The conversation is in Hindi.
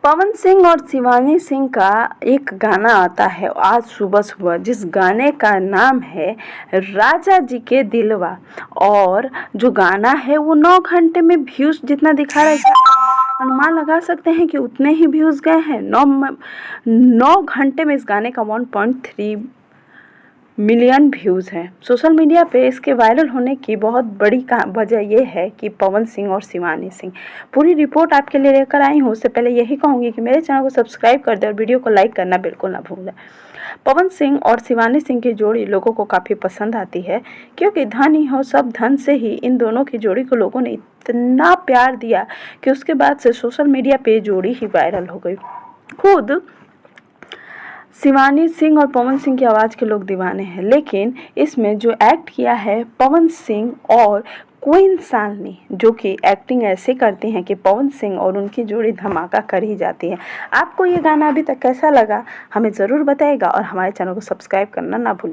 पवन सिंह और शिवानी सिंह का एक गाना आता है आज सुबह सुबह, जिस गाने का नाम है राजा जी के दिलवा। और जो गाना है वो 9 घंटे में व्यूज़ जितना दिखा रहा है, अनुमान लगा सकते हैं कि उतने ही व्यूज़ गए हैं। 9 घंटे में इस गाने का 1.3 मिलियन व्यूज़ हैं। सोशल मीडिया पे इसके वायरल होने की बहुत बड़ी वजह ये है कि पवन सिंह और शिवानी सिंह। पूरी रिपोर्ट आपके लिए लेकर आई हूँ। उससे पहले यही कहूँगी कि मेरे चैनल को सब्सक्राइब कर दें और वीडियो को लाइक करना बिल्कुल ना भूलें। पवन सिंह और शिवानी सिंह की जोड़ी लोगों को काफ़ी पसंद आती है, क्योंकि धन ही हो सब धन से ही इन दोनों की जोड़ी को लोगों ने इतना प्यार दिया कि उसके बाद से सोशल मीडिया पे जोड़ी ही वायरल हो गई। खुद शिवानी सिंह और पवन सिंह की आवाज़ के लोग दीवाने हैं, लेकिन इसमें जो एक्ट किया है पवन सिंह और क्वीन शालिनी, जो कि एक्टिंग ऐसे करती हैं कि पवन सिंह और उनकी जोड़ी धमाका कर ही जाती है। आपको ये गाना अभी तक कैसा लगा हमें ज़रूर बताइएगा और हमारे चैनल को सब्सक्राइब करना ना भूलिए।